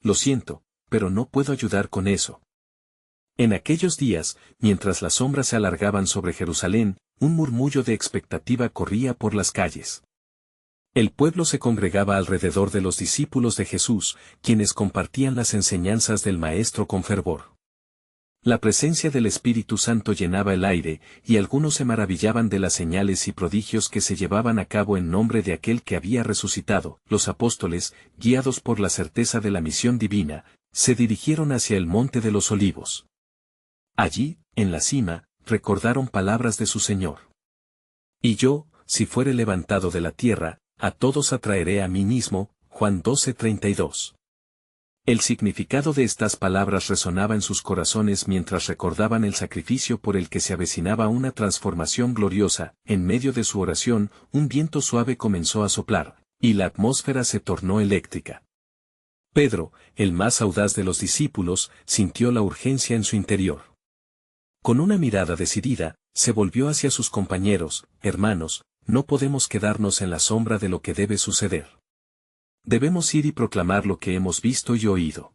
lo siento, pero no puedo ayudar con eso. En aquellos días, mientras las sombras se alargaban sobre Jerusalén, un murmullo de expectativa corría por las calles. El pueblo se congregaba alrededor de los discípulos de Jesús, quienes compartían las enseñanzas del Maestro con fervor. La presencia del Espíritu Santo llenaba el aire, y algunos se maravillaban de las señales y prodigios que se llevaban a cabo en nombre de aquel que había resucitado. Los apóstoles, guiados por la certeza de la misión divina, se dirigieron hacia el Monte de los Olivos. Allí, en la cima, recordaron palabras de su Señor. Y yo, si fuere levantado de la tierra, a todos atraeré a mí mismo. Juan 12:32. El significado de estas palabras resonaba en sus corazones mientras recordaban el sacrificio por el que se avecinaba una transformación gloriosa. En medio de su oración, un viento suave comenzó a soplar, y la atmósfera se tornó eléctrica. Pedro, el más audaz de los discípulos, sintió la urgencia en su interior. Con una mirada decidida, se volvió hacia sus compañeros. Hermanos, no podemos quedarnos en la sombra de lo que debe suceder. Debemos ir y proclamar lo que hemos visto y oído.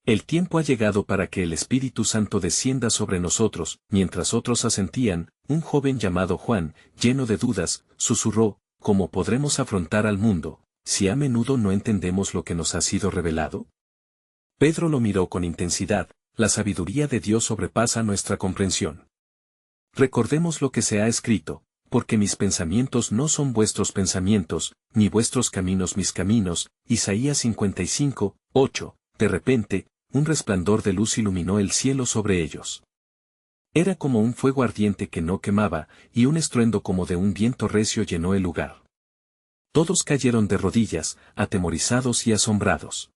El tiempo ha llegado para que el Espíritu Santo descienda sobre nosotros. Mientras otros asentían, un joven llamado Juan, lleno de dudas, susurró: ¿cómo podremos afrontar al mundo, si a menudo no entendemos lo que nos ha sido revelado? Pedro lo miró con intensidad. La sabiduría de Dios sobrepasa nuestra comprensión. Recordemos lo que se ha escrito: porque mis pensamientos no son vuestros pensamientos, ni vuestros caminos mis caminos. Isaías 55:8. De repente, un resplandor de luz iluminó el cielo sobre ellos. Era como un fuego ardiente que no quemaba, y un estruendo como de un viento recio llenó el lugar. Todos cayeron de rodillas, atemorizados y asombrados.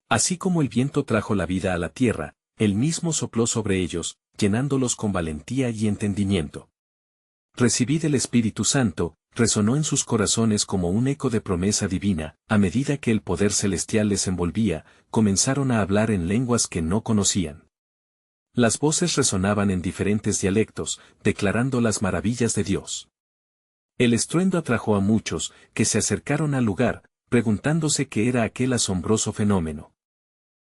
Así como el viento trajo la vida a la tierra, él mismo sopló sobre ellos, llenándolos con valentía y entendimiento. Recibid el Espíritu Santo, resonó en sus corazones como un eco de promesa divina. A medida que el poder celestial les envolvía, comenzaron a hablar en lenguas que no conocían. Las voces resonaban en diferentes dialectos, declarando las maravillas de Dios. El estruendo atrajo a muchos, que se acercaron al lugar, preguntándose qué era aquel asombroso fenómeno.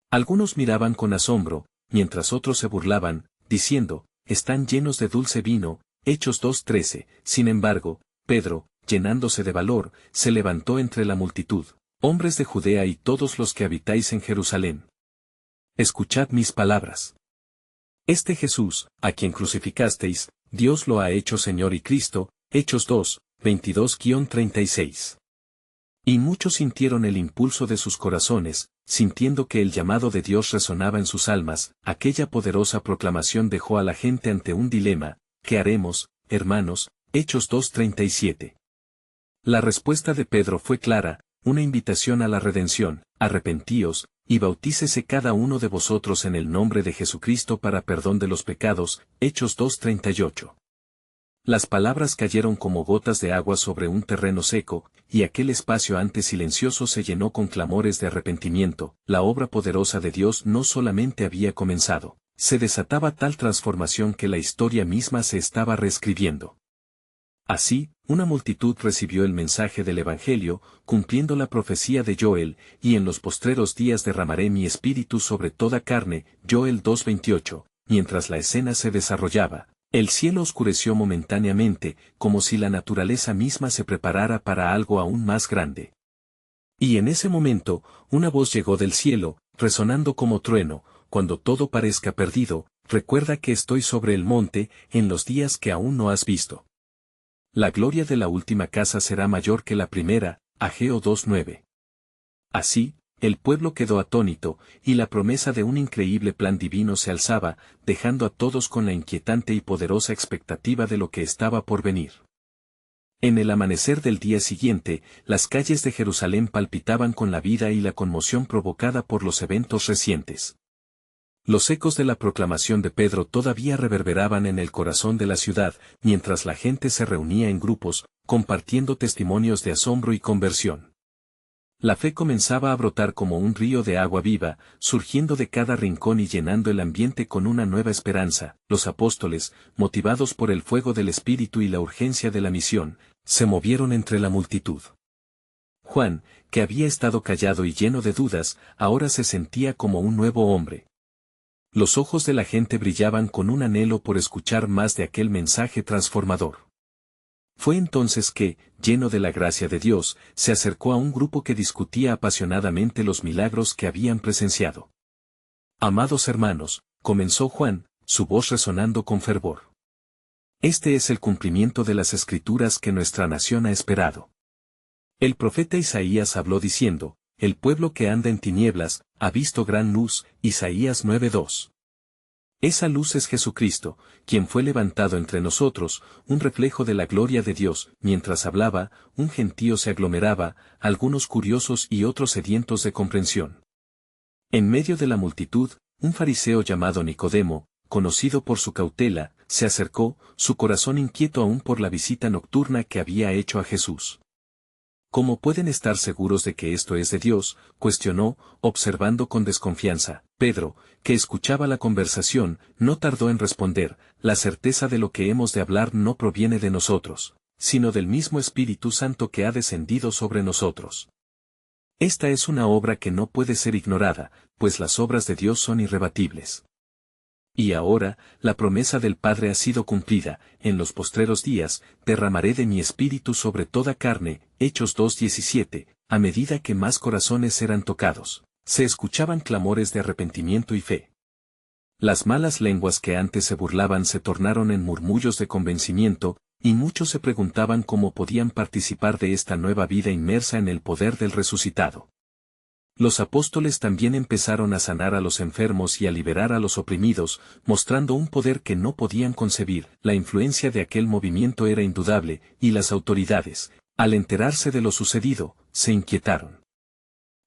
Algunos miraban con asombro, mientras otros se burlaban, diciendo: están llenos de dulce vino. Hechos 2:13. Sin embargo, Pedro, llenándose de valor, se levantó entre la multitud: hombres de Judea y todos los que habitáis en Jerusalén. Escuchad mis palabras. Este Jesús, a quien crucificasteis, Dios lo ha hecho Señor y Cristo. Hechos 2:22-36. Y muchos sintieron el impulso de sus corazones, sintiendo que el llamado de Dios resonaba en sus almas. Aquella poderosa proclamación dejó a la gente ante un dilema: ¿qué haremos, hermanos? Hechos 2:37. La respuesta de Pedro fue clara: una invitación a la redención. Arrepentíos, y bautícese cada uno de vosotros en el nombre de Jesucristo para perdón de los pecados. Hechos 2:38. Las palabras cayeron como gotas de agua sobre un terreno seco, y aquel espacio antes silencioso se llenó con clamores de arrepentimiento. La obra poderosa de Dios no solamente había comenzado, se desataba tal transformación que la historia misma se estaba reescribiendo. Así, una multitud recibió el mensaje del Evangelio, cumpliendo la profecía de Joel: y en los postreros días derramaré mi espíritu sobre toda carne. Joel 2:28. Mientras la escena se desarrollaba, el cielo oscureció momentáneamente, como si la naturaleza misma se preparara para algo aún más grande. Y en ese momento, una voz llegó del cielo, resonando como trueno: cuando todo parezca perdido, recuerda que estoy sobre el monte, en los días que aún no has visto. La gloria de la última casa será mayor que la primera. Ageo 2:9. Así, el pueblo quedó atónito, y la promesa de un increíble plan divino se alzaba, dejando a todos con la inquietante y poderosa expectativa de lo que estaba por venir. En el amanecer del día siguiente, las calles de Jerusalén palpitaban con la vida y la conmoción provocada por los eventos recientes. Los ecos de la proclamación de Pedro todavía reverberaban en el corazón de la ciudad, mientras la gente se reunía en grupos, compartiendo testimonios de asombro y conversión. La fe comenzaba a brotar como un río de agua viva, surgiendo de cada rincón y llenando el ambiente con una nueva esperanza. Los apóstoles, motivados por el fuego del Espíritu y la urgencia de la misión, se movieron entre la multitud. Juan, que había estado callado y lleno de dudas, ahora se sentía como un nuevo hombre. Los ojos de la gente brillaban con un anhelo por escuchar más de aquel mensaje transformador. Fue entonces que, lleno de la gracia de Dios, se acercó a un grupo que discutía apasionadamente los milagros que habían presenciado. Amados hermanos, comenzó Juan, su voz resonando con fervor. Este es el cumplimiento de las Escrituras que nuestra nación ha esperado. El profeta Isaías habló diciendo, el pueblo que anda en tinieblas, ha visto gran luz, Isaías 9:2. Esa luz es Jesucristo, quien fue levantado entre nosotros, un reflejo de la gloria de Dios. Mientras hablaba, un gentío se aglomeraba, algunos curiosos y otros sedientos de comprensión. En medio de la multitud, un fariseo llamado Nicodemo, conocido por su cautela, se acercó, su corazón inquieto aún por la visita nocturna que había hecho a Jesús. ¿Cómo pueden estar seguros de que esto es de Dios?, cuestionó, observando con desconfianza. Pedro, que escuchaba la conversación, no tardó en responder, la certeza de lo que hemos de hablar no proviene de nosotros, sino del mismo Espíritu Santo que ha descendido sobre nosotros. Esta es una obra que no puede ser ignorada, pues las obras de Dios son irrebatibles. Y ahora, la promesa del Padre ha sido cumplida, en los postreros días, derramaré de mi espíritu sobre toda carne, Hechos 2:17, a medida que más corazones eran tocados, se escuchaban clamores de arrepentimiento y fe. Las malas lenguas que antes se burlaban se tornaron en murmullos de convencimiento, y muchos se preguntaban cómo podían participar de esta nueva vida inmersa en el poder del resucitado. Los apóstoles también empezaron a sanar a los enfermos y a liberar a los oprimidos, mostrando un poder que no podían concebir. La influencia de aquel movimiento era indudable, y las autoridades, al enterarse de lo sucedido, se inquietaron.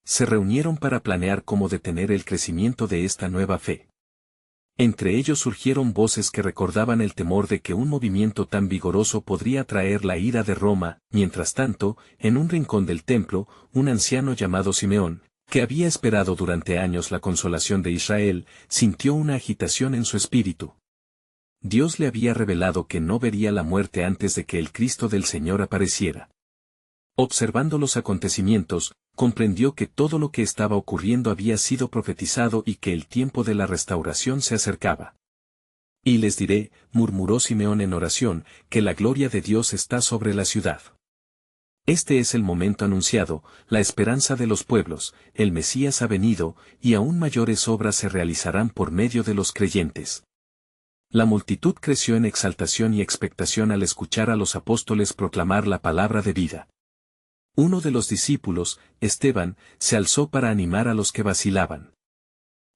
Se reunieron para planear cómo detener el crecimiento de esta nueva fe. Entre ellos surgieron voces que recordaban el temor de que un movimiento tan vigoroso podría atraer la ira de Roma. Mientras tanto, en un rincón del templo, un anciano llamado Simeón, que había esperado durante años la consolación de Israel, sintió una agitación en su espíritu. Dios le había revelado que no vería la muerte antes de que el Cristo del Señor apareciera. Observando los acontecimientos, comprendió que todo lo que estaba ocurriendo había sido profetizado y que el tiempo de la restauración se acercaba. Y les diré, murmuró Simeón en oración, que la gloria de Dios está sobre la ciudad. Este es el momento anunciado, la esperanza de los pueblos, el Mesías ha venido, y aún mayores obras se realizarán por medio de los creyentes. La multitud creció en exaltación y expectación al escuchar a los apóstoles proclamar la palabra de vida. Uno de los discípulos, Esteban, se alzó para animar a los que vacilaban.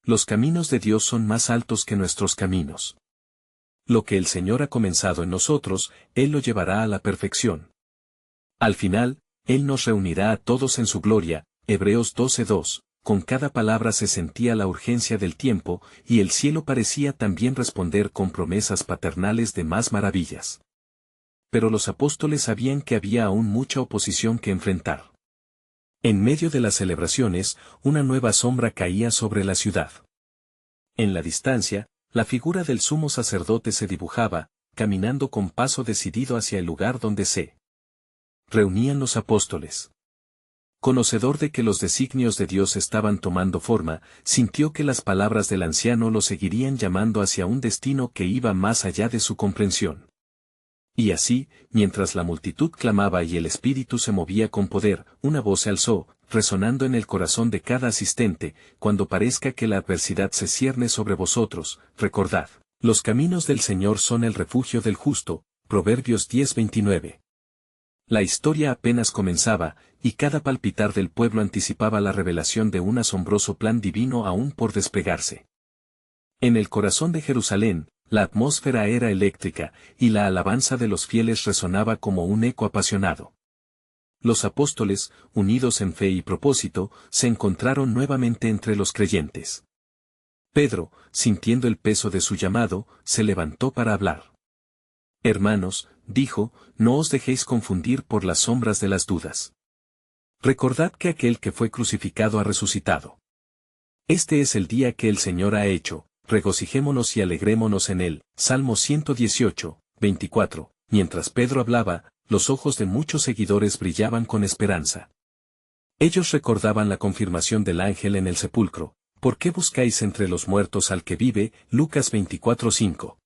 Los caminos de Dios son más altos que nuestros caminos. Lo que el Señor ha comenzado en nosotros, Él lo llevará a la perfección. Al final, Él nos reunirá a todos en su gloria. Hebreos 12:2, con cada palabra se sentía la urgencia del tiempo, y el cielo parecía también responder con promesas paternales de más maravillas. Pero los apóstoles sabían que había aún mucha oposición que enfrentar. En medio de las celebraciones, una nueva sombra caía sobre la ciudad. En la distancia, la figura del sumo sacerdote se dibujaba, caminando con paso decidido hacia el lugar donde se reunían los apóstoles. Conocedor de que los designios de Dios estaban tomando forma, sintió que las palabras del anciano lo seguirían llamando hacia un destino que iba más allá de su comprensión. Y así, mientras la multitud clamaba y el espíritu se movía con poder, una voz se alzó, resonando en el corazón de cada asistente: cuando parezca que la adversidad se cierne sobre vosotros, recordad, los caminos del Señor son el refugio del justo. Proverbios 10:29. La historia apenas comenzaba, y cada palpitar del pueblo anticipaba la revelación de un asombroso plan divino aún por desplegarse. En el corazón de Jerusalén, la atmósfera era eléctrica, y la alabanza de los fieles resonaba como un eco apasionado. Los apóstoles, unidos en fe y propósito, se encontraron nuevamente entre los creyentes. Pedro, sintiendo el peso de su llamado, se levantó para hablar. Hermanos, dijo, no os dejéis confundir por las sombras de las dudas. Recordad que aquel que fue crucificado ha resucitado. Este es el día que el Señor ha hecho, regocijémonos y alegrémonos en él. Salmo 118, 24. Mientras Pedro hablaba, los ojos de muchos seguidores brillaban con esperanza. Ellos recordaban la confirmación del ángel en el sepulcro. ¿Por qué buscáis entre los muertos al que vive? Lucas 24:5.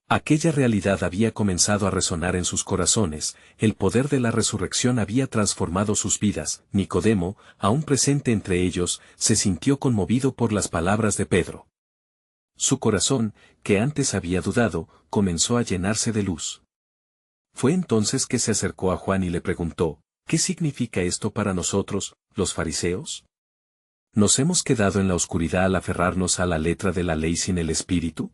Aquella realidad había comenzado a resonar en sus corazones, el poder de la resurrección había transformado sus vidas. Nicodemo, aún presente entre ellos, se sintió conmovido por las palabras de Pedro. Su corazón, que antes había dudado, comenzó a llenarse de luz. Fue entonces que se acercó a Juan y le preguntó, ¿qué significa esto para nosotros, los fariseos? ¿Nos hemos quedado en la oscuridad al aferrarnos a la letra de la ley sin el Espíritu?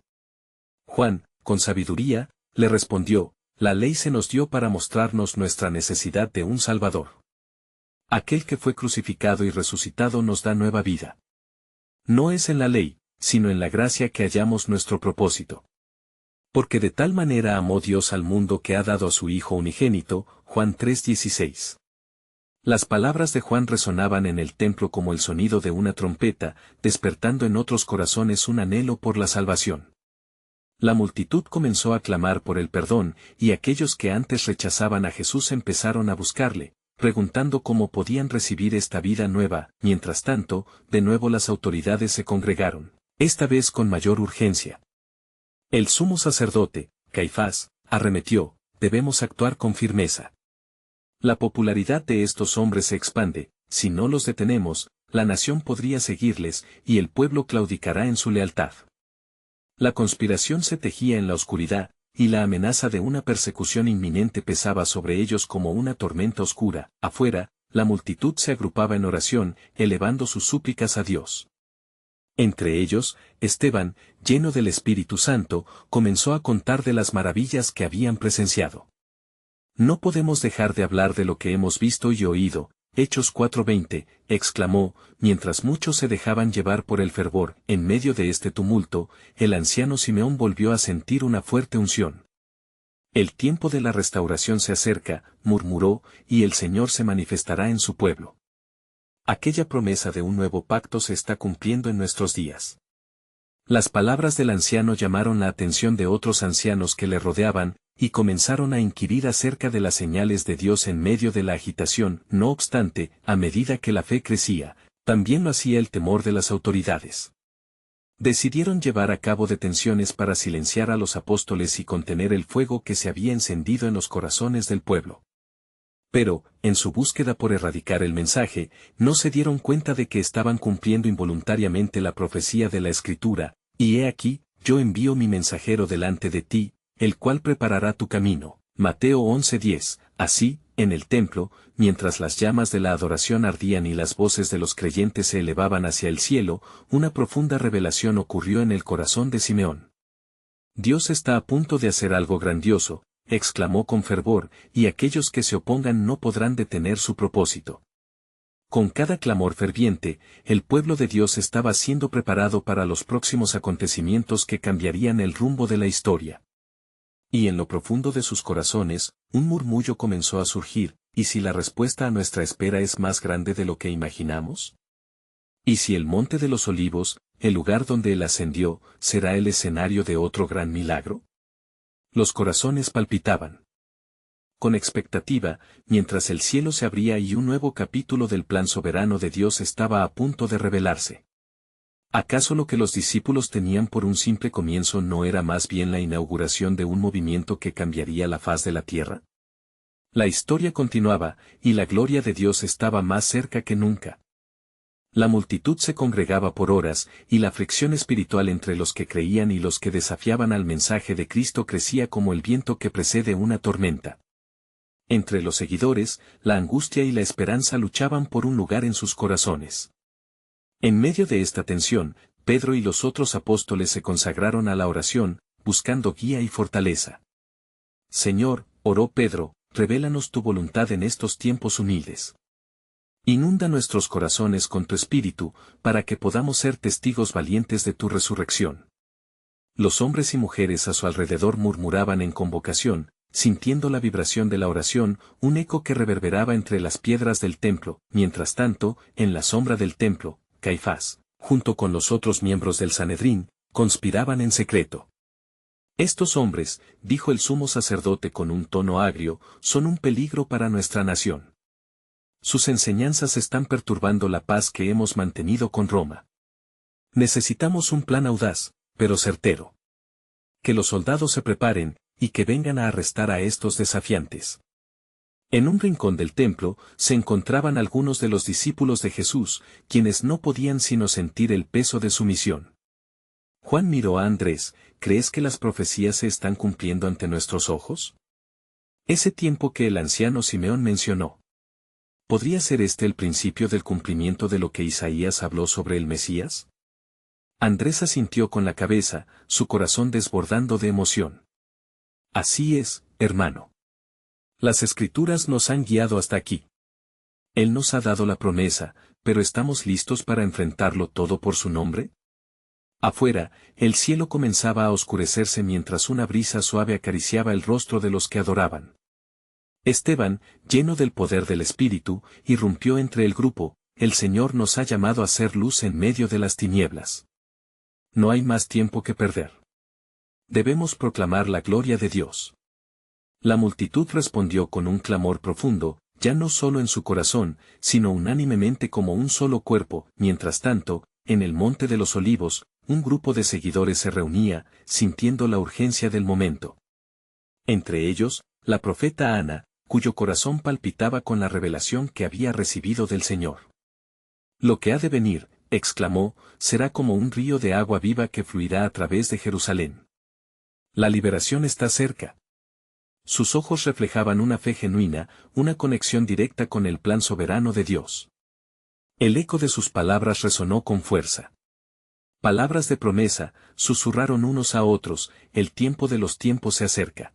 Juan, con sabiduría, le respondió, la ley se nos dio para mostrarnos nuestra necesidad de un Salvador. Aquel que fue crucificado y resucitado nos da nueva vida. No es en la ley, sino en la gracia que hallamos nuestro propósito. Porque de tal manera amó Dios al mundo que ha dado a su Hijo unigénito, Juan 3:16. Las palabras de Juan resonaban en el templo como el sonido de una trompeta, despertando en otros corazones un anhelo por la salvación. La multitud comenzó a clamar por el perdón, y aquellos que antes rechazaban a Jesús empezaron a buscarle, preguntando cómo podían recibir esta vida nueva. Mientras tanto, de nuevo las autoridades se congregaron, esta vez con mayor urgencia. El sumo sacerdote, Caifás, arremetió, debemos actuar con firmeza. La popularidad de estos hombres se expande, si no los detenemos, la nación podría seguirles, y el pueblo claudicará en su lealtad. La conspiración se tejía en la oscuridad, y la amenaza de una persecución inminente pesaba sobre ellos como una tormenta oscura. Afuera, la multitud se agrupaba en oración, elevando sus súplicas a Dios. Entre ellos, Esteban, lleno del Espíritu Santo, comenzó a contar de las maravillas que habían presenciado. No podemos dejar de hablar de lo que hemos visto y oído. Hechos 4:20, exclamó, mientras muchos se dejaban llevar por el fervor. En medio de este tumulto, el anciano Simeón volvió a sentir una fuerte unción. El tiempo de la restauración se acerca, murmuró, y el Señor se manifestará en su pueblo. Aquella promesa de un nuevo pacto se está cumpliendo en nuestros días. Las palabras del anciano llamaron la atención de otros ancianos que le rodeaban, y comenzaron a inquirir acerca de las señales de Dios en medio de la agitación. No obstante, a medida que la fe crecía, también lo hacía el temor de las autoridades. Decidieron llevar a cabo detenciones para silenciar a los apóstoles y contener el fuego que se había encendido en los corazones del pueblo. Pero, en su búsqueda por erradicar el mensaje, no se dieron cuenta de que estaban cumpliendo involuntariamente la profecía de la Escritura, y he aquí, yo envío mi mensajero delante de ti, el cual preparará tu camino. Mateo 11:10. Así, en el templo, mientras las llamas de la adoración ardían y las voces de los creyentes se elevaban hacia el cielo, una profunda revelación ocurrió en el corazón de Simeón. Dios está a punto de hacer algo grandioso, exclamó con fervor, y aquellos que se opongan no podrán detener su propósito. Con cada clamor ferviente, el pueblo de Dios estaba siendo preparado para los próximos acontecimientos que cambiarían el rumbo de la historia. Y en lo profundo de sus corazones, un murmullo comenzó a surgir, ¿y si la respuesta a nuestra espera es más grande de lo que imaginamos? ¿Y si el Monte de los Olivos, el lugar donde él ascendió, será el escenario de otro gran milagro? Los corazones palpitaban con expectativa, mientras el cielo se abría y un nuevo capítulo del plan soberano de Dios estaba a punto de revelarse. ¿Acaso lo que los discípulos tenían por un simple comienzo no era más bien la inauguración de un movimiento que cambiaría la faz de la tierra? La historia continuaba, y la gloria de Dios estaba más cerca que nunca. La multitud se congregaba por horas, y la fricción espiritual entre los que creían y los que desafiaban al mensaje de Cristo crecía como el viento que precede una tormenta. Entre los seguidores, la angustia y la esperanza luchaban por un lugar en sus corazones. En medio de esta tensión, Pedro y los otros apóstoles se consagraron a la oración, buscando guía y fortaleza. Señor, oró Pedro, revélanos tu voluntad en estos tiempos humildes. Inunda nuestros corazones con tu espíritu, para que podamos ser testigos valientes de tu resurrección. Los hombres y mujeres a su alrededor murmuraban en convocación, sintiendo la vibración de la oración, un eco que reverberaba entre las piedras del templo. Mientras tanto, en la sombra del templo, Caifás, junto con los otros miembros del Sanedrín, conspiraban en secreto. Estos hombres, dijo el sumo sacerdote con un tono agrio, son un peligro para nuestra nación. Sus enseñanzas están perturbando la paz que hemos mantenido con Roma. Necesitamos un plan audaz, pero certero. Que los soldados se preparen, y que vengan a arrestar a estos desafiantes. En un rincón del templo, se encontraban algunos de los discípulos de Jesús, quienes no podían sino sentir el peso de su misión. Juan miró a Andrés: ¿crees que las profecías se están cumpliendo ante nuestros ojos? Ese tiempo que el anciano Simeón mencionó. ¿Podría ser este el principio del cumplimiento de lo que Isaías habló sobre el Mesías? Andrés asintió con la cabeza, su corazón desbordando de emoción. Así es, hermano. Las Escrituras nos han guiado hasta aquí. Él nos ha dado la promesa, pero ¿estamos listos para enfrentarlo todo por su nombre? Afuera, el cielo comenzaba a oscurecerse mientras una brisa suave acariciaba el rostro de los que adoraban. Esteban, lleno del poder del Espíritu, irrumpió entre el grupo: el Señor nos ha llamado a ser luz en medio de las tinieblas. No hay más tiempo que perder. Debemos proclamar la gloria de Dios. La multitud respondió con un clamor profundo, ya no solo en su corazón, sino unánimemente como un solo cuerpo. Mientras tanto, en el Monte de los Olivos, un grupo de seguidores se reunía, sintiendo la urgencia del momento. Entre ellos, la profeta Ana, cuyo corazón palpitaba con la revelación que había recibido del Señor. Lo que ha de venir, exclamó, será como un río de agua viva que fluirá a través de Jerusalén. La liberación está cerca. Sus ojos reflejaban una fe genuina, una conexión directa con el plan soberano de Dios. El eco de sus palabras resonó con fuerza. Palabras de promesa, susurraron unos a otros: el tiempo de los tiempos se acerca.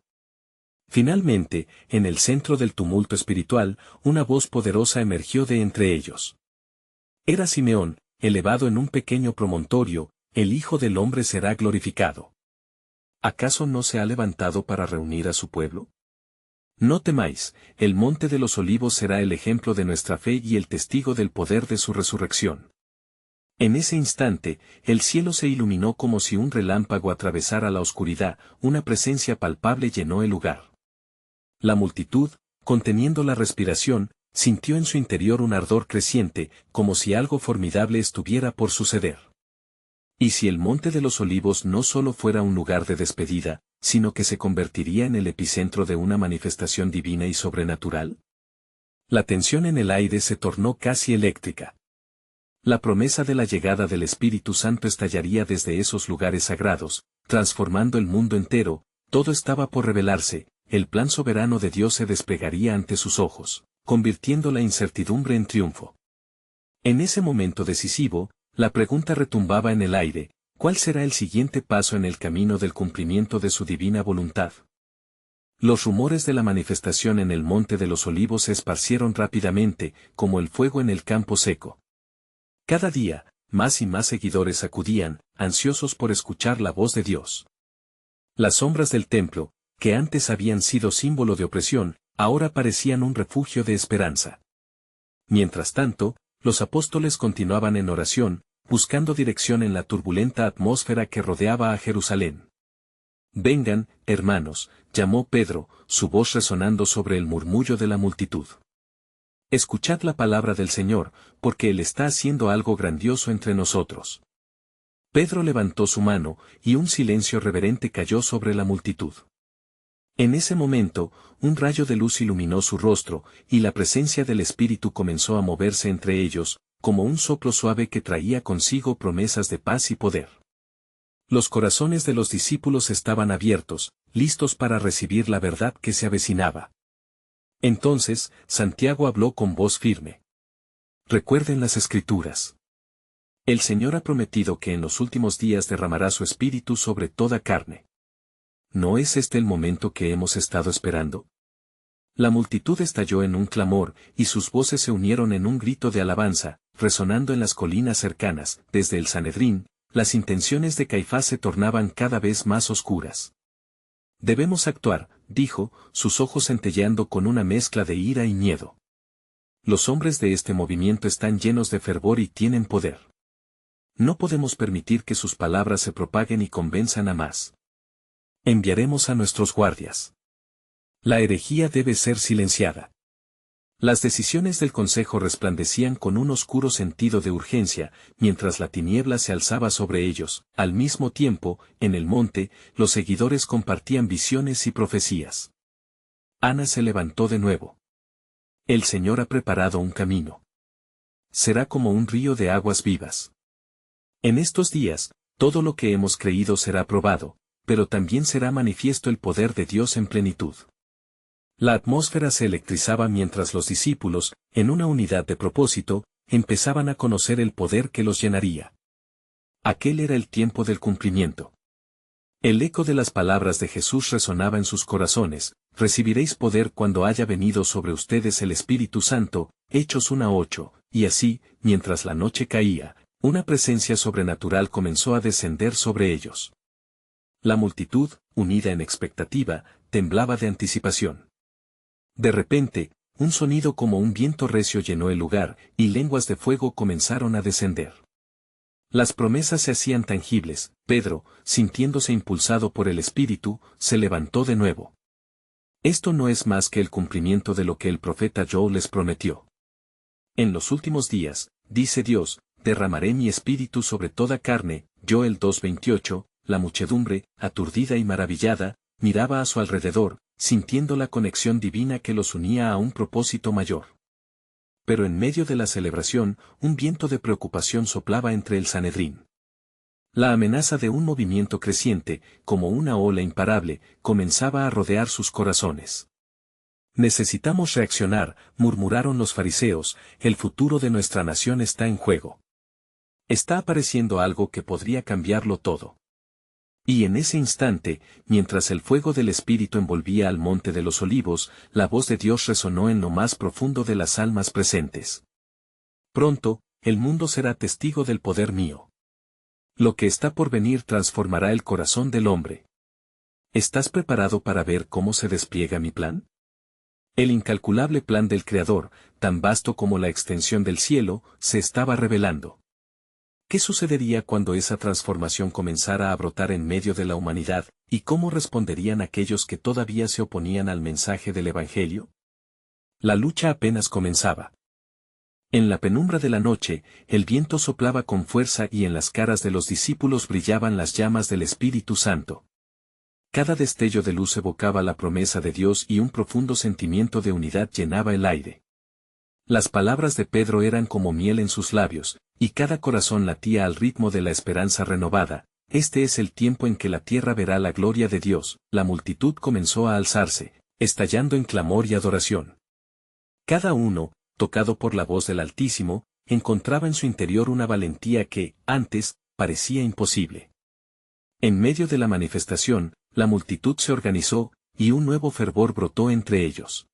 Finalmente, en el centro del tumulto espiritual, una voz poderosa emergió de entre ellos. Era Simeón, elevado en un pequeño promontorio: el Hijo del Hombre será glorificado. ¿Acaso no se ha levantado para reunir a su pueblo? No temáis, el Monte de los Olivos será el ejemplo de nuestra fe y el testigo del poder de su resurrección. En ese instante, el cielo se iluminó como si un relámpago atravesara la oscuridad, una presencia palpable llenó el lugar. La multitud, conteniendo la respiración, sintió en su interior un ardor creciente, como si algo formidable estuviera por suceder. ¿Y si el Monte de los Olivos no solo fuera un lugar de despedida, sino que se convertiría en el epicentro de una manifestación divina y sobrenatural? La tensión en el aire se tornó casi eléctrica. La promesa de la llegada del Espíritu Santo estallaría desde esos lugares sagrados, transformando el mundo entero. Todo estaba por revelarse, el plan soberano de Dios se desplegaría ante sus ojos, convirtiendo la incertidumbre en triunfo. En ese momento decisivo, la pregunta retumbaba en el aire: ¿cuál será el siguiente paso en el camino del cumplimiento de su divina voluntad? Los rumores de la manifestación en el Monte de los Olivos se esparcieron rápidamente, como el fuego en el campo seco. Cada día, más y más seguidores acudían, ansiosos por escuchar la voz de Dios. Las sombras del templo, que antes habían sido símbolo de opresión, ahora parecían un refugio de esperanza. Mientras tanto, los apóstoles continuaban en oración, buscando dirección en la turbulenta atmósfera que rodeaba a Jerusalén. Vengan, hermanos, llamó Pedro, su voz resonando sobre el murmullo de la multitud. Escuchad la palabra del Señor, porque Él está haciendo algo grandioso entre nosotros. Pedro levantó su mano, y un silencio reverente cayó sobre la multitud. En ese momento, un rayo de luz iluminó su rostro, y la presencia del Espíritu comenzó a moverse entre ellos, como un soplo suave que traía consigo promesas de paz y poder. Los corazones de los discípulos estaban abiertos, listos para recibir la verdad que se avecinaba. Entonces, Santiago habló con voz firme. Recuerden las Escrituras. El Señor ha prometido que en los últimos días derramará su Espíritu sobre toda carne. ¿No es este el momento que hemos estado esperando? La multitud estalló en un clamor, y sus voces se unieron en un grito de alabanza, resonando en las colinas cercanas. Desde el Sanedrín, las intenciones de Caifás se tornaban cada vez más oscuras. Debemos actuar, dijo, sus ojos centelleando con una mezcla de ira y miedo. Los hombres de este movimiento están llenos de fervor y tienen poder. No podemos permitir que sus palabras se propaguen y convenzan a más. Enviaremos a nuestros guardias. La herejía debe ser silenciada. Las decisiones del consejo resplandecían con un oscuro sentido de urgencia, mientras la tiniebla se alzaba sobre ellos. Al mismo tiempo, en el monte, los seguidores compartían visiones y profecías. Ana se levantó de nuevo. El Señor ha preparado un camino. Será como un río de aguas vivas. En estos días, todo lo que hemos creído será probado, pero también será manifiesto el poder de Dios en plenitud. La atmósfera se electrizaba mientras los discípulos, en una unidad de propósito, empezaban a conocer el poder que los llenaría. Aquel era el tiempo del cumplimiento. El eco de las palabras de Jesús resonaba en sus corazones: recibiréis poder cuando haya venido sobre ustedes el Espíritu Santo, Hechos 1:8, y así, mientras la noche caía, una presencia sobrenatural comenzó a descender sobre ellos. La multitud, unida en expectativa, temblaba de anticipación. De repente, un sonido como un viento recio llenó el lugar, y lenguas de fuego comenzaron a descender. Las promesas se hacían tangibles. Pedro, sintiéndose impulsado por el Espíritu, se levantó de nuevo. Esto no es más que el cumplimiento de lo que el profeta Joel les prometió. En los últimos días, dice Dios, derramaré mi espíritu sobre toda carne. Joel 2:28. La muchedumbre, aturdida y maravillada, miraba a su alrededor, sintiendo la conexión divina que los unía a un propósito mayor. Pero en medio de la celebración, un viento de preocupación soplaba entre el Sanedrín. La amenaza de un movimiento creciente, como una ola imparable, comenzaba a rodear sus corazones. Necesitamos reaccionar, murmuraron los fariseos, el futuro de nuestra nación está en juego. Está apareciendo algo que podría cambiarlo todo. Y en ese instante, mientras el fuego del Espíritu envolvía al monte de los olivos, la voz de Dios resonó en lo más profundo de las almas presentes. Pronto, el mundo será testigo del poder mío. Lo que está por venir transformará el corazón del hombre. ¿Estás preparado para ver cómo se despliega mi plan? El incalculable plan del Creador, tan vasto como la extensión del cielo, se estaba revelando. ¿Qué sucedería cuando esa transformación comenzara a brotar en medio de la humanidad, y cómo responderían aquellos que todavía se oponían al mensaje del Evangelio? La lucha apenas comenzaba. En la penumbra de la noche, el viento soplaba con fuerza y en las caras de los discípulos brillaban las llamas del Espíritu Santo. Cada destello de luz evocaba la promesa de Dios y un profundo sentimiento de unidad llenaba el aire. Las palabras de Pedro eran como miel en sus labios, y cada corazón latía al ritmo de la esperanza renovada. Este es el tiempo en que la tierra verá la gloria de Dios. La multitud comenzó a alzarse, estallando en clamor y adoración. Cada uno, tocado por la voz del Altísimo, encontraba en su interior una valentía que, antes, parecía imposible. En medio de la manifestación, la multitud se organizó, y un nuevo fervor brotó entre ellos.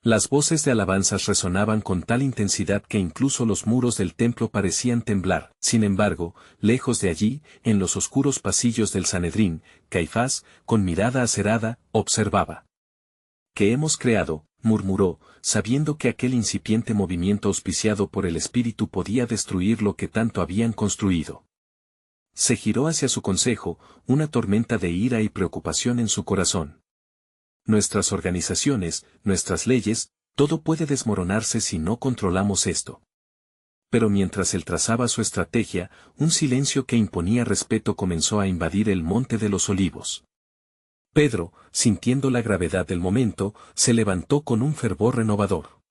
Las voces de alabanzas resonaban con tal intensidad que incluso los muros del templo parecían temblar. Sin embargo, lejos de allí, en los oscuros pasillos del Sanedrín, Caifás, con mirada acerada, observaba. ¿Qué hemos creado?, murmuró, sabiendo que aquel incipiente movimiento auspiciado por el Espíritu podía destruir lo que tanto habían construido. Se giró hacia su consejo, una tormenta de ira y preocupación en su corazón. Nuestras organizaciones, nuestras leyes, todo puede desmoronarse si no controlamos esto. Pero mientras él trazaba su estrategia, un silencio que imponía respeto comenzó a invadir el monte de los olivos. Pedro, sintiendo la gravedad del momento, se levantó con un fervor renovador.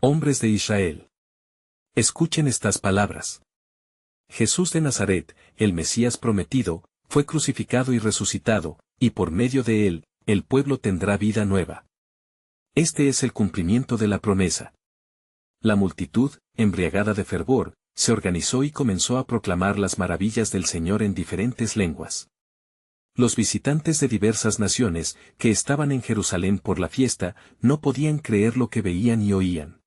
Hombres de Israel, escuchen estas palabras. Jesús de Nazaret, el Mesías prometido, fue crucificado y resucitado, y por medio de él, el pueblo tendrá vida nueva. Este es el cumplimiento de la promesa. La multitud, embriagada de fervor, se organizó y comenzó a proclamar las maravillas del Señor en diferentes lenguas. Los visitantes de diversas naciones, que estaban en Jerusalén por la fiesta, no podían creer lo que veían y oían.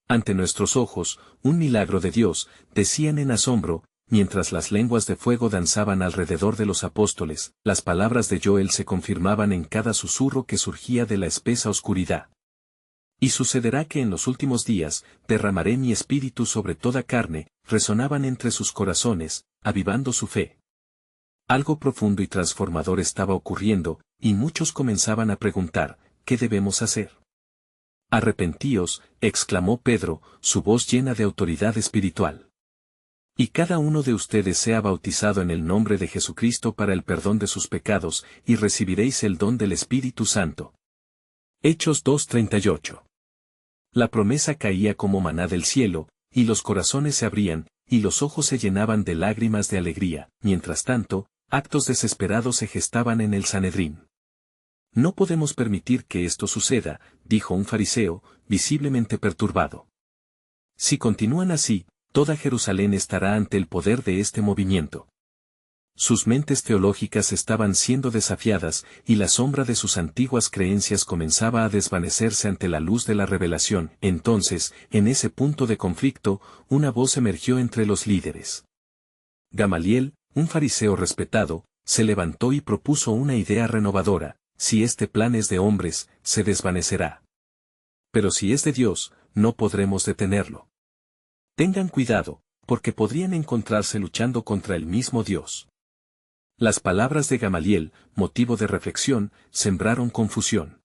Ante nuestros ojos, un milagro de Dios, decían en asombro, mientras las lenguas de fuego danzaban alrededor de los apóstoles. Las palabras de Joel se confirmaban en cada susurro que surgía de la espesa oscuridad. Y sucederá que en los últimos días, derramaré mi espíritu sobre toda carne, resonaban entre sus corazones, avivando su fe. Algo profundo y transformador estaba ocurriendo, y muchos comenzaban a preguntar, ¿qué debemos hacer? Arrepentíos, exclamó Pedro, su voz llena de autoridad espiritual. Y cada uno de ustedes sea bautizado en el nombre de Jesucristo para el perdón de sus pecados, y recibiréis el don del Espíritu Santo. Hechos 2:38. La promesa caía como maná del cielo, y los corazones se abrían, y los ojos se llenaban de lágrimas de alegría. Mientras tanto, actos desesperados se gestaban en el Sanedrín. No podemos permitir que esto suceda, dijo un fariseo, visiblemente perturbado. Si continúan así, toda Jerusalén estará ante el poder de este movimiento. Sus mentes teológicas estaban siendo desafiadas, y la sombra de sus antiguas creencias comenzaba a desvanecerse ante la luz de la revelación. Entonces, en ese punto de conflicto, una voz emergió entre los líderes. Gamaliel, un fariseo respetado, se levantó y propuso una idea renovadora: si este plan es de hombres, se desvanecerá. Pero si es de Dios, no podremos detenerlo. Tengan cuidado, porque podrían encontrarse luchando contra el mismo Dios. Las palabras de Gamaliel, motivo de reflexión, sembraron confusión.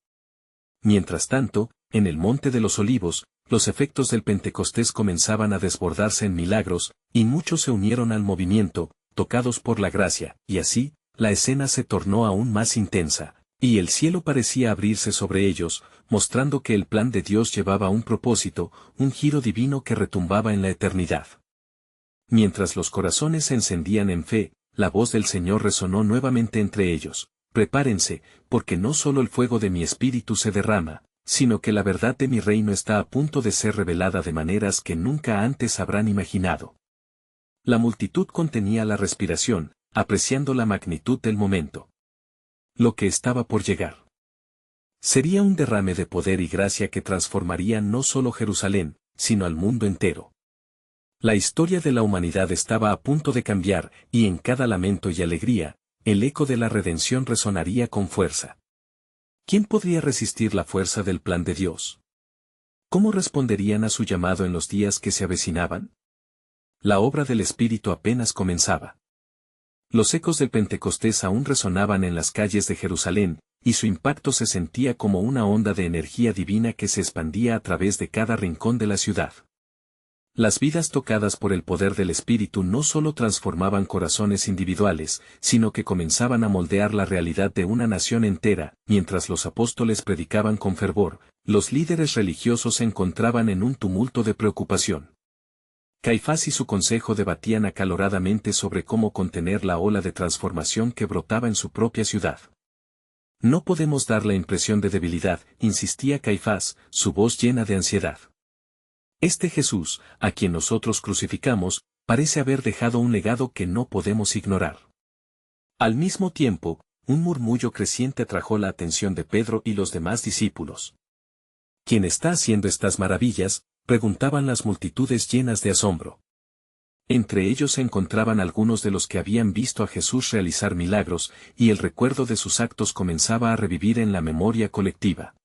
Mientras tanto, en el Monte de los Olivos, los efectos del Pentecostés comenzaban a desbordarse en milagros, y muchos se unieron al movimiento, tocados por la gracia, y así, la escena se tornó aún más intensa, y el cielo parecía abrirse sobre ellos, mostrando que el plan de Dios llevaba un propósito, un giro divino que retumbaba en la eternidad. Mientras los corazones se encendían en fe, la voz del Señor resonó nuevamente entre ellos: prepárense, porque no solo el fuego de mi espíritu se derrama, sino que la verdad de mi reino está a punto de ser revelada de maneras que nunca antes habrán imaginado. La multitud contenía la respiración, apreciando la magnitud del momento. Lo que estaba por llegar sería un derrame de poder y gracia que transformaría no solo Jerusalén, sino al mundo entero. La historia de la humanidad estaba a punto de cambiar, y en cada lamento y alegría, el eco de la redención resonaría con fuerza. ¿Quién podría resistir la fuerza del plan de Dios? ¿Cómo responderían a su llamado en los días que se avecinaban? La obra del Espíritu apenas comenzaba. Los ecos del Pentecostés aún resonaban en las calles de Jerusalén, y su impacto se sentía como una onda de energía divina que se expandía a través de cada rincón de la ciudad. Las vidas tocadas por el poder del Espíritu no solo transformaban corazones individuales, sino que comenzaban a moldear la realidad de una nación entera. Mientras los apóstoles predicaban con fervor, los líderes religiosos se encontraban en un tumulto de preocupación. Caifás y su consejo debatían acaloradamente sobre cómo contener la ola de transformación que brotaba en su propia ciudad. No podemos dar la impresión de debilidad, insistía Caifás, su voz llena de ansiedad. Este Jesús, a quien nosotros crucificamos, parece haber dejado un legado que no podemos ignorar. Al mismo tiempo, un murmullo creciente atrajo la atención de Pedro y los demás discípulos. ¿Quién está haciendo estas maravillas?, preguntaban las multitudes llenas de asombro. Entre ellos se encontraban algunos de los que habían visto a Jesús realizar milagros, y el recuerdo de sus actos comenzaba a revivir en la memoria colectiva.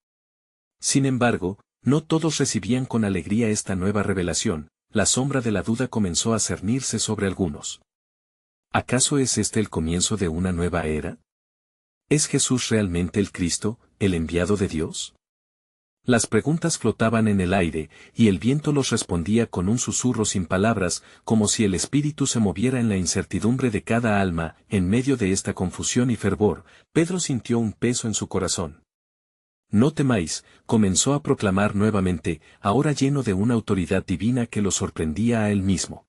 Sin embargo, no todos recibían con alegría esta nueva revelación. La sombra de la duda comenzó a cernirse sobre algunos. ¿Acaso es este el comienzo de una nueva era? ¿Es Jesús realmente el Cristo, el enviado de Dios? Las preguntas flotaban en el aire, y el viento los respondía con un susurro sin palabras, como si el espíritu se moviera en la incertidumbre de cada alma. En medio de esta confusión y fervor, Pedro sintió un peso en su corazón. No temáis, comenzó a proclamar nuevamente, ahora lleno de una autoridad divina que lo sorprendía a él mismo.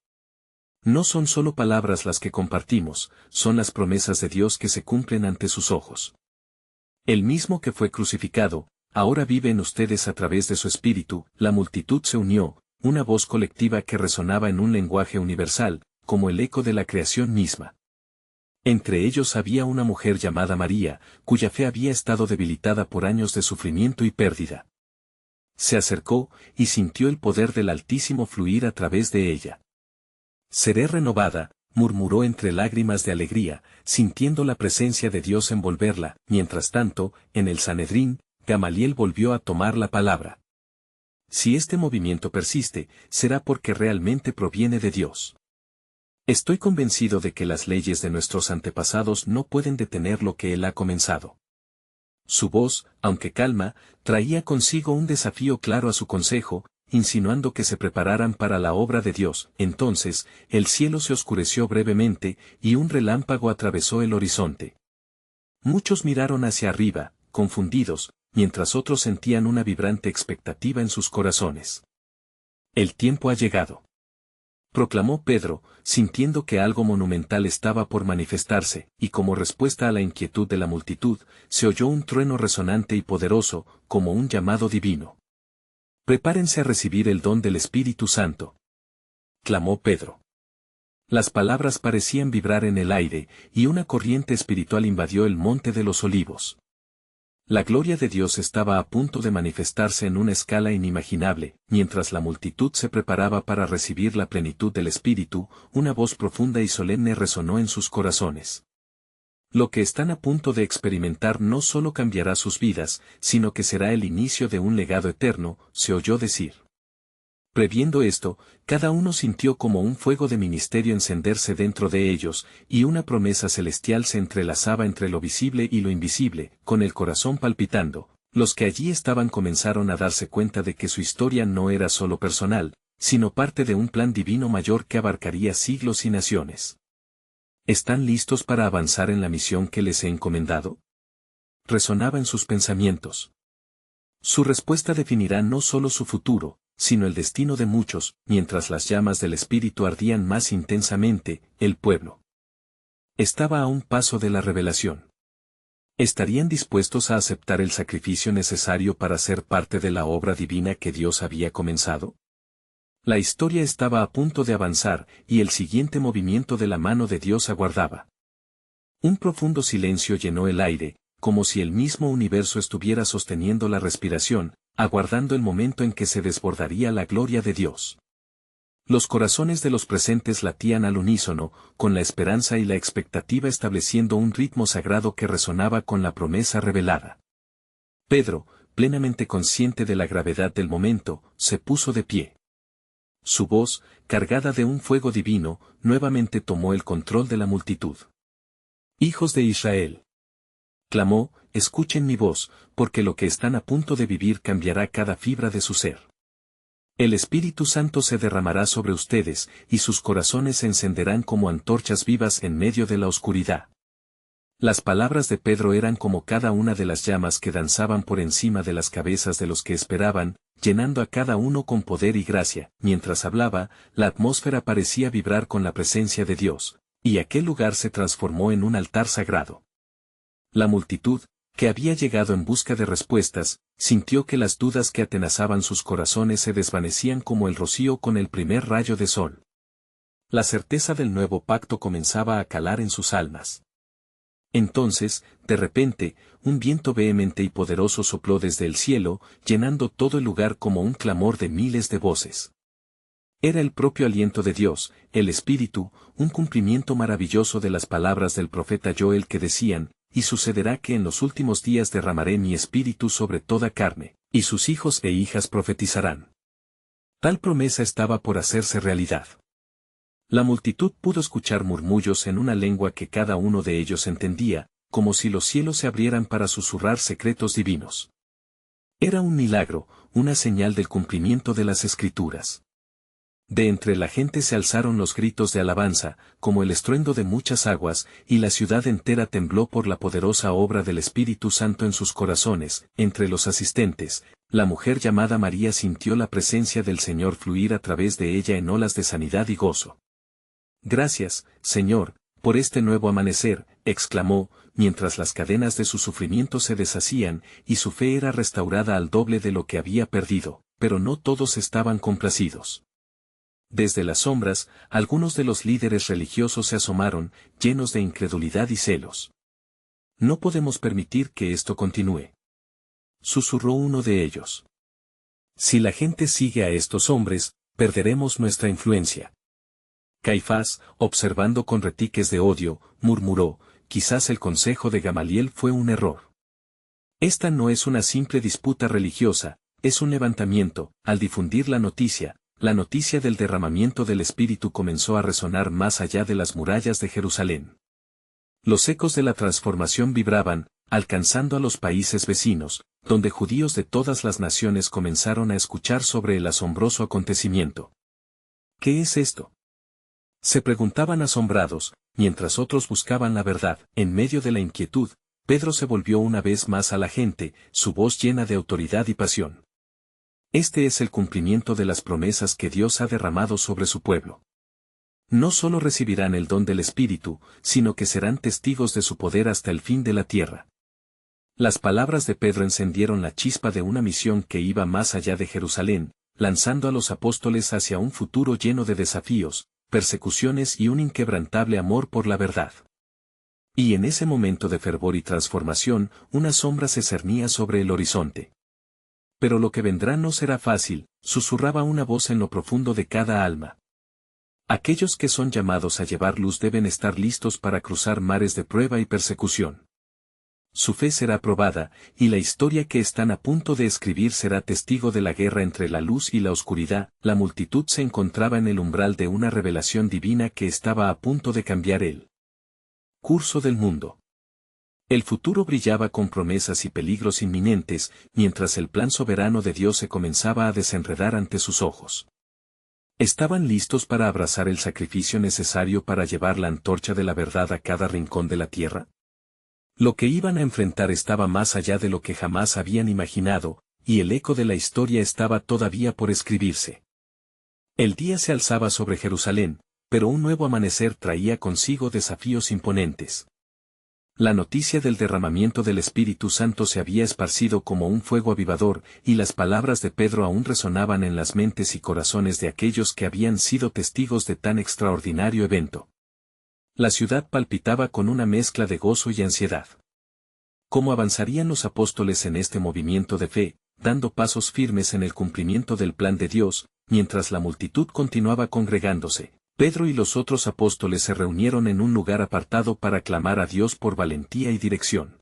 No son solo palabras las que compartimos, son las promesas de Dios que se cumplen ante sus ojos. El mismo que fue crucificado, ahora vive en ustedes a través de su espíritu. La multitud se unió, una voz colectiva que resonaba en un lenguaje universal, como el eco de la creación misma. Entre ellos había una mujer llamada María, cuya fe había estado debilitada por años de sufrimiento y pérdida. Se acercó, y sintió el poder del Altísimo fluir a través de ella. Seré renovada, murmuró entre lágrimas de alegría, sintiendo la presencia de Dios envolverla. Mientras tanto, en el Sanedrín, Gamaliel volvió a tomar la palabra. Si este movimiento persiste, será porque realmente proviene de Dios. Estoy convencido de que las leyes de nuestros antepasados no pueden detener lo que Él ha comenzado. Su voz, aunque calma, traía consigo un desafío claro a su consejo, insinuando que se prepararan para la obra de Dios. Entonces, el cielo se oscureció brevemente, y un relámpago atravesó el horizonte. Muchos miraron hacia arriba, confundidos, mientras otros sentían una vibrante expectativa en sus corazones. El tiempo ha llegado, proclamó Pedro, sintiendo que algo monumental estaba por manifestarse, y como respuesta a la inquietud de la multitud, se oyó un trueno resonante y poderoso, como un llamado divino. Prepárense a recibir el don del Espíritu Santo, clamó Pedro. Las palabras parecían vibrar en el aire, y una corriente espiritual invadió el monte de los olivos. La gloria de Dios estaba a punto de manifestarse en una escala inimaginable. Mientras la multitud se preparaba para recibir la plenitud del Espíritu, una voz profunda y solemne resonó en sus corazones. Lo que están a punto de experimentar no solo cambiará sus vidas, sino que será el inicio de un legado eterno, se oyó decir. Previendo esto, cada uno sintió como un fuego de ministerio encenderse dentro de ellos, y una promesa celestial se entrelazaba entre lo visible y lo invisible. Con el corazón palpitando, los que allí estaban comenzaron a darse cuenta de que su historia no era solo personal, sino parte de un plan divino mayor que abarcaría siglos y naciones. ¿Están listos para avanzar en la misión que les he encomendado? Resonaba en sus pensamientos. Su respuesta definirá no solo su futuro, sino el destino de muchos. Mientras las llamas del Espíritu ardían más intensamente, el pueblo estaba a un paso de la revelación. ¿Estarían dispuestos a aceptar el sacrificio necesario para ser parte de la obra divina que Dios había comenzado? La historia estaba a punto de avanzar, y el siguiente movimiento de la mano de Dios aguardaba. Un profundo silencio llenó el aire, como si el mismo universo estuviera sosteniendo la respiración, aguardando el momento en que se desbordaría la gloria de Dios. Los corazones de los presentes latían al unísono, con la esperanza y la expectativa estableciendo un ritmo sagrado que resonaba con la promesa revelada. Pedro, plenamente consciente de la gravedad del momento, se puso de pie. Su voz, cargada de un fuego divino, nuevamente tomó el control de la multitud. Hijos de Israel, clamó, escuchen mi voz, porque lo que están a punto de vivir cambiará cada fibra de su ser. El Espíritu Santo se derramará sobre ustedes, y sus corazones se encenderán como antorchas vivas en medio de la oscuridad. Las palabras de Pedro eran como cada una de las llamas que danzaban por encima de las cabezas de los que esperaban, llenando a cada uno con poder y gracia. Mientras hablaba, la atmósfera parecía vibrar con la presencia de Dios, y aquel lugar se transformó en un altar sagrado. La multitud, que había llegado en busca de respuestas, sintió que las dudas que atenazaban sus corazones se desvanecían como el rocío con el primer rayo de sol. La certeza del nuevo pacto comenzaba a calar en sus almas. Entonces, de repente, un viento vehemente y poderoso sopló desde el cielo, llenando todo el lugar como un clamor de miles de voces. Era el propio aliento de Dios, el Espíritu, un cumplimiento maravilloso de las palabras del profeta Joel que decían, y sucederá que en los últimos días derramaré mi espíritu sobre toda carne, y sus hijos e hijas profetizarán. Tal promesa estaba por hacerse realidad. La multitud pudo escuchar murmullos en una lengua que cada uno de ellos entendía, como si los cielos se abrieran para susurrar secretos divinos. Era un milagro, una señal del cumplimiento de las Escrituras. De entre la gente se alzaron los gritos de alabanza, como el estruendo de muchas aguas, y la ciudad entera tembló por la poderosa obra del Espíritu Santo en sus corazones. Entre los asistentes, la mujer llamada María sintió la presencia del Señor fluir a través de ella en olas de sanidad y gozo. Gracias, Señor, por este nuevo amanecer, exclamó, mientras las cadenas de su sufrimiento se deshacían, y su fe era restaurada al doble de lo que había perdido, pero no todos estaban complacidos. Desde las sombras, algunos de los líderes religiosos se asomaron, llenos de incredulidad y celos. No podemos permitir que esto continúe, susurró uno de ellos. Si la gente sigue a estos hombres, perderemos nuestra influencia. Caifás, observando con retiques de odio, murmuró, quizás el consejo de Gamaliel fue un error. Esta no es una simple disputa religiosa, es un levantamiento. Al difundir la noticia del derramamiento del Espíritu comenzó a resonar más allá de las murallas de Jerusalén. Los ecos de la transformación vibraban, alcanzando a los países vecinos, donde judíos de todas las naciones comenzaron a escuchar sobre el asombroso acontecimiento. ¿Qué es esto?, se preguntaban asombrados, mientras otros buscaban la verdad. En medio de la inquietud, Pedro se volvió una vez más a la gente, su voz llena de autoridad y pasión. Este es el cumplimiento de las promesas que Dios ha derramado sobre su pueblo. No solo recibirán el don del Espíritu, sino que serán testigos de su poder hasta el fin de la tierra. Las palabras de Pedro encendieron la chispa de una misión que iba más allá de Jerusalén, lanzando a los apóstoles hacia un futuro lleno de desafíos, persecuciones y un inquebrantable amor por la verdad. Y en ese momento de fervor y transformación, una sombra se cernía sobre el horizonte. Pero lo que vendrá no será fácil, susurraba una voz en lo profundo de cada alma. Aquellos que son llamados a llevar luz deben estar listos para cruzar mares de prueba y persecución. Su fe será probada, y la historia que están a punto de escribir será testigo de la guerra entre la luz y la oscuridad. La multitud se encontraba en el umbral de una revelación divina que estaba a punto de cambiar el curso del mundo. El futuro brillaba con promesas y peligros inminentes, mientras el plan soberano de Dios se comenzaba a desenredar ante sus ojos. ¿Estaban listos para abrazar el sacrificio necesario para llevar la antorcha de la verdad a cada rincón de la tierra? Lo que iban a enfrentar estaba más allá de lo que jamás habían imaginado, y el eco de la historia estaba todavía por escribirse. El día se alzaba sobre Jerusalén, pero un nuevo amanecer traía consigo desafíos imponentes. La noticia del derramamiento del Espíritu Santo se había esparcido como un fuego avivador, y las palabras de Pedro aún resonaban en las mentes y corazones de aquellos que habían sido testigos de tan extraordinario evento. La ciudad palpitaba con una mezcla de gozo y ansiedad. ¿Cómo avanzarían los apóstoles en este movimiento de fe, dando pasos firmes en el cumplimiento del plan de Dios, mientras la multitud continuaba congregándose? Pedro y los otros apóstoles se reunieron en un lugar apartado para clamar a Dios por valentía y dirección.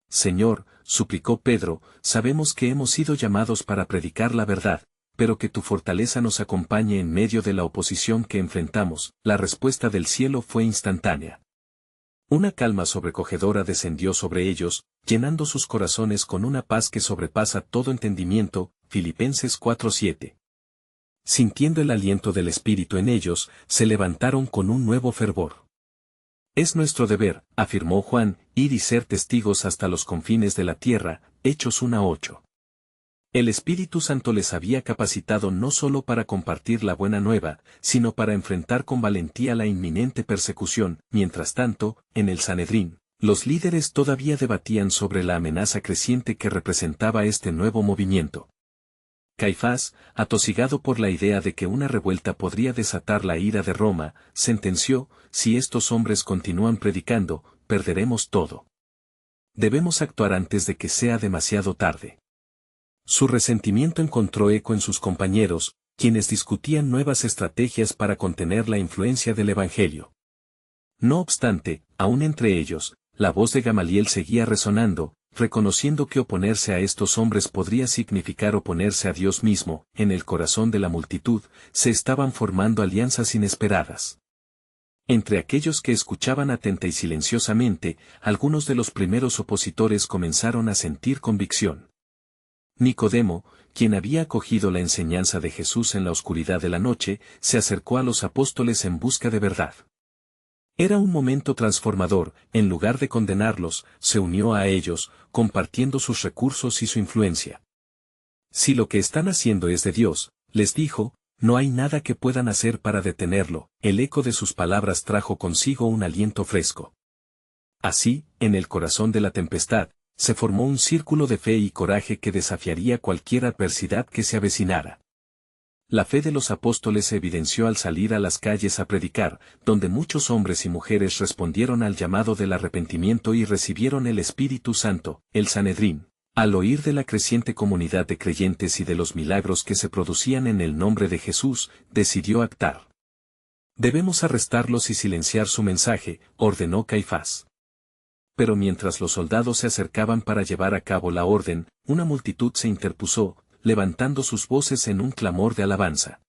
Señor, suplicó Pedro, sabemos que hemos sido llamados para predicar la verdad, pero que tu fortaleza nos acompañe en medio de la oposición que enfrentamos. La respuesta del cielo fue instantánea. Una calma sobrecogedora descendió sobre ellos, llenando sus corazones con una paz que sobrepasa todo entendimiento. Filipenses 4:7. Sintiendo el aliento del Espíritu en ellos, se levantaron con un nuevo fervor. Es nuestro deber, afirmó Juan, ir y ser testigos hasta los confines de la tierra. Hechos 1:8. El Espíritu Santo les había capacitado no solo para compartir la buena nueva, sino para enfrentar con valentía la inminente persecución. Mientras tanto, en el Sanedrín, los líderes todavía debatían sobre la amenaza creciente que representaba este nuevo movimiento. Caifás, atosigado por la idea de que una revuelta podría desatar la ira de Roma, sentenció: si estos hombres continúan predicando, perderemos todo. Debemos actuar antes de que sea demasiado tarde. Su resentimiento encontró eco en sus compañeros, quienes discutían nuevas estrategias para contener la influencia del Evangelio. No obstante, aún entre ellos, la voz de Gamaliel seguía resonando, reconociendo que oponerse a estos hombres podría significar oponerse a Dios mismo. En el corazón de la multitud, se estaban formando alianzas inesperadas. Entre aquellos que escuchaban atenta y silenciosamente, algunos de los primeros opositores comenzaron a sentir convicción. Nicodemo, quien había acogido la enseñanza de Jesús en la oscuridad de la noche, se acercó a los apóstoles en busca de verdad. Era un momento transformador. En lugar de condenarlos, se unió a ellos, compartiendo sus recursos y su influencia. Si lo que están haciendo es de Dios, les dijo, no hay nada que puedan hacer para detenerlo. El eco de sus palabras trajo consigo un aliento fresco. Así, en el corazón de la tempestad, se formó un círculo de fe y coraje que desafiaría cualquier adversidad que se avecinara. La fe de los apóstoles se evidenció al salir a las calles a predicar, donde muchos hombres y mujeres respondieron al llamado del arrepentimiento y recibieron el Espíritu Santo. El Sanedrín, al oír de la creciente comunidad de creyentes y de los milagros que se producían en el nombre de Jesús, decidió actuar. Debemos arrestarlos y silenciar su mensaje, ordenó Caifás. Pero mientras los soldados se acercaban para llevar a cabo la orden, una multitud se interpuso, levantando sus voces en un clamor de alabanza.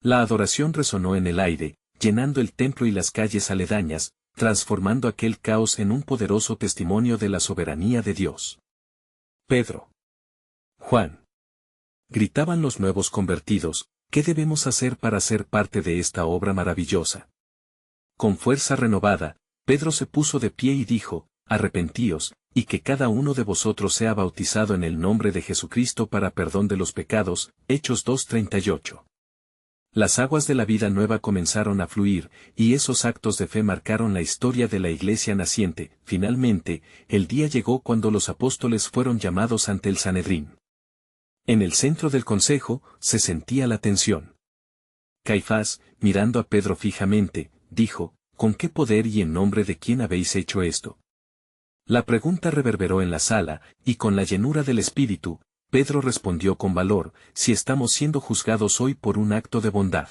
La adoración resonó en el aire, llenando el templo y las calles aledañas. transformando aquel caos en un poderoso testimonio de la soberanía de Dios. Pedro. Juan. Gritaban los nuevos convertidos, ¿qué debemos hacer para ser parte de esta obra maravillosa? Con fuerza renovada, Pedro se puso de pie y dijo, arrepentíos, y que cada uno de vosotros sea bautizado en el nombre de Jesucristo para perdón de los pecados. Hechos 2:38. Las aguas de la vida nueva comenzaron a fluir, y esos actos de fe marcaron la historia de la iglesia naciente. Finalmente, el día llegó cuando los apóstoles fueron llamados ante el Sanedrín. En el centro del consejo, se sentía la tensión. Caifás, mirando a Pedro fijamente, dijo, ¿con qué poder y en nombre de quién habéis hecho esto? La pregunta reverberó en la sala, y con la llenura del Espíritu, Pedro respondió con valor, si estamos siendo juzgados hoy por un acto de bondad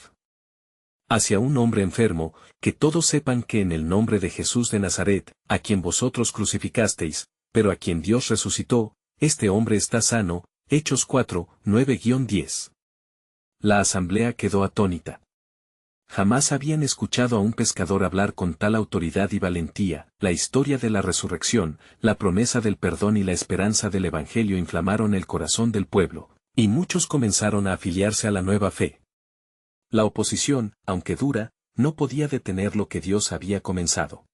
hacia un hombre enfermo, que todos sepan que en el nombre de Jesús de Nazaret, a quien vosotros crucificasteis, pero a quien Dios resucitó, este hombre está sano. Hechos 4:9-10. La asamblea quedó atónita. Jamás habían escuchado a un pescador hablar con tal autoridad y valentía. La historia de la resurrección, la promesa del perdón y la esperanza del Evangelio inflamaron el corazón del pueblo, y muchos comenzaron a afiliarse a la nueva fe. La oposición, aunque dura, no podía detener lo que Dios había comenzado.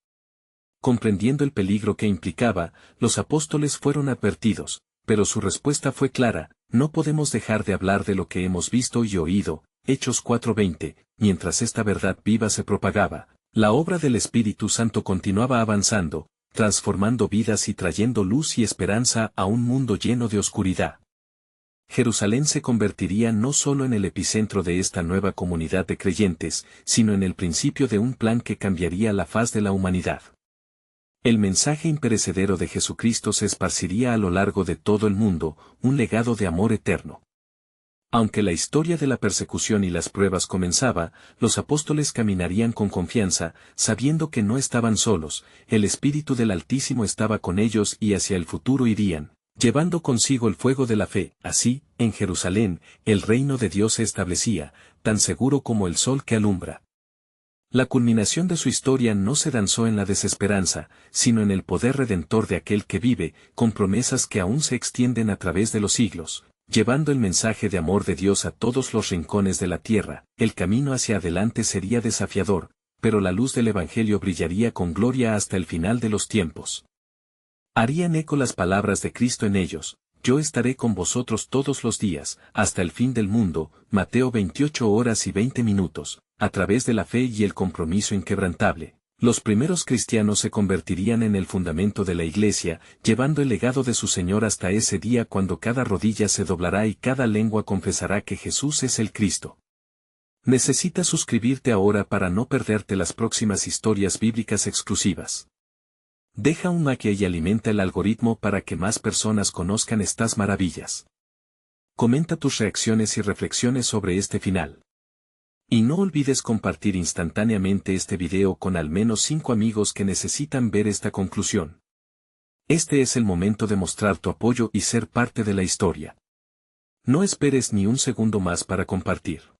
Comprendiendo el peligro que implicaba, los apóstoles fueron advertidos, pero su respuesta fue clara, no podemos dejar de hablar de lo que hemos visto y oído. Hechos 4:20, mientras esta verdad viva se propagaba, la obra del Espíritu Santo continuaba avanzando, transformando vidas y trayendo luz y esperanza a un mundo lleno de oscuridad. Jerusalén se convertiría no solo en el epicentro de esta nueva comunidad de creyentes, sino en el principio de un plan que cambiaría la faz de la humanidad. El mensaje imperecedero de Jesucristo se esparciría a lo largo de todo el mundo, un legado de amor eterno. Aunque la historia de la persecución y las pruebas comenzaba, los apóstoles caminarían con confianza, sabiendo que no estaban solos, el Espíritu del Altísimo estaba con ellos y hacia el futuro irían, llevando consigo el fuego de la fe. Así, en Jerusalén, el reino de Dios se establecía, tan seguro como el sol que alumbra. La culminación de su historia no se danzó en la desesperanza, sino en el poder redentor de aquel que vive, con promesas que aún se extienden a través de los siglos, llevando el mensaje de amor de Dios a todos los rincones de la tierra. El camino hacia adelante sería desafiador, pero la luz del Evangelio brillaría con gloria hasta el final de los tiempos. Harían eco las palabras de Cristo en ellos, yo estaré con vosotros todos los días, hasta el fin del mundo. Mateo 28:20. A través de la fe y el compromiso inquebrantable, los primeros cristianos se convertirían en el fundamento de la Iglesia, llevando el legado de su Señor hasta ese día cuando cada rodilla se doblará y cada lengua confesará que Jesús es el Cristo. Necesitas suscribirte ahora para no perderte las próximas historias bíblicas exclusivas. Deja un like y alimenta el algoritmo para que más personas conozcan estas maravillas. Comenta tus reacciones y reflexiones sobre este final. Y no olvides compartir instantáneamente este video con al menos 5 amigos que necesitan ver esta conclusión. Este es el momento de mostrar tu apoyo y ser parte de la historia. No esperes ni un segundo más para compartir.